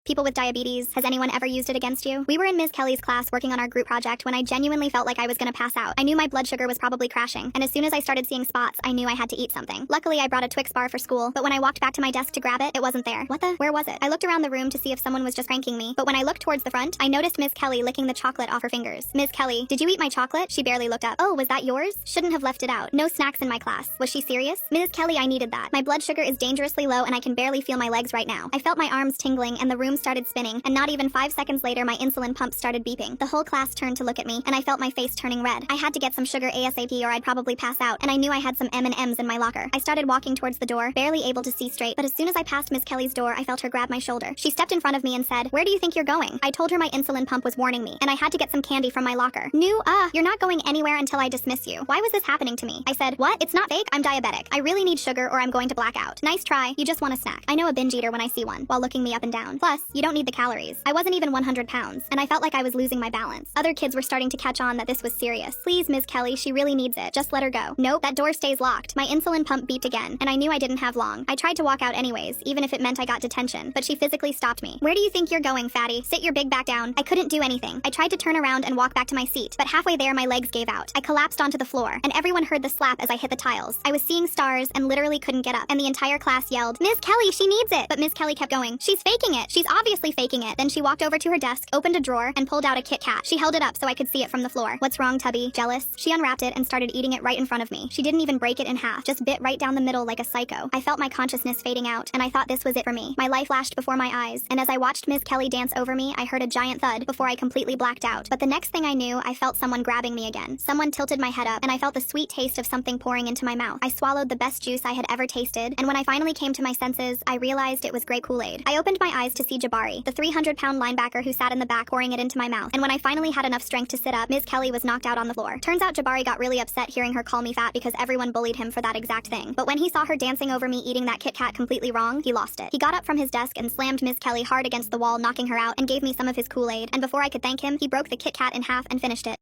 people with diabetes. Has anyone ever used it against you? We were in Ms. Kelly's class working on our group project when I genuinely felt like I was gonna pass out. I knew my blood sugar was probably crashing, and as soon as I started seeing spots, I knew I had to eat something. Luckily, I brought a Twix bar for school, but when I walked back to my desk to grab it, it wasn't there. Where was it? I looked around the room to see if someone was just pranking me, but when I looked towards the front, I noticed Ms. Kelly licking the chocolate off her fingers. Ms. Kelly, did you eat my chocolate? She barely looked up. Oh, was that yours? Shouldn't have left it out. No snacks in my class. Was she serious? Ms. Kelly, I needed that. My blood sugar is dangerously low and I can barely feel my legs right now. I felt my arms tingling and the room started spinning, and not even 5 seconds later my insulin pump started beeping. The whole class turned to look at me, and I felt my face turning red. I had to get some sugar ASAP or I'd probably pass out, and I knew I had some M&Ms in my locker. I started walking towards the door, barely able to see straight, but as soon as I passed Ms. Kelly's door, I felt her grab my shoulder. She stepped in front of me and said, "Where do you think you're going?" I told her my insulin pump was warning me, and I had to get some candy from my locker. You're not going anywhere until I dismiss you. Why was this happening to me? I said, "What? It's not fake, I'm diabetic. I really need sugar or I'm going to black out." Nice try, you just want a snack. I know a binge eater when I see one, while looking me up and down. Plus, you don't need the calories. I wasn't even 100 pounds, and I felt like I was losing my balance. Other kids were starting to catch on that this was serious. Please, Ms. Kelly, she really needs it. Just let her go. Nope, that door stays locked. My insulin pump beeped again, and I knew I didn't have long. I tried to walk out anyways, even if it meant I got detention, but she physically stopped me. "Where do you think you're going, fatty? Sit your big back down." I couldn't do anything. I tried to turn around and walk back to my seat, but halfway there my legs gave out. I collapsed onto the floor, and everyone heard the slap as I hit the tiles. I was seeing stars and literally couldn't get up, and the entire class yelled, "Ms. Kelly, she needs it!" But Ms. Kelly kept going. "She's faking it. She's obviously faking it." Then she walked over to her desk, opened a drawer, and pulled out a Kit Kat. She held it up so I could see it from the floor. "What's wrong, Tubby? Jealous?" She unwrapped it and started eating it right in front of me. She didn't even break it in half, just bit right down the middle like a psycho. I felt my consciousness fading out, and I thought this was it for me. My life flashed before my eyes, and as I watched Ms. Kelly dance over me, I heard a giant thud before I completely blacked out. But the next thing I knew, I felt someone grabbing me again. Someone tilted my head up, and I felt the sweet taste of something pouring into my mouth. I swallowed the best juice I had ever tasted, and when I finally came to my senses, I realized it was grape Kool-Aid. I opened my eyes to see Jabari, the 300-pound linebacker who sat in the back pouring it into my mouth, and when I finally had enough strength to sit up, Ms. Kelly was knocked out on the floor. Turns out Jabari got really upset hearing her call me fat because everyone bullied him for that exact thing. But when he saw her dancing over me eating that Kit Kat completely wrong, he lost it. He got up from his desk and slammed Ms. Kelly hard against the wall, knocking her out, and gave me some of his Kool-Aid, and before I could thank him, he broke the Kit Kat in half and finished it.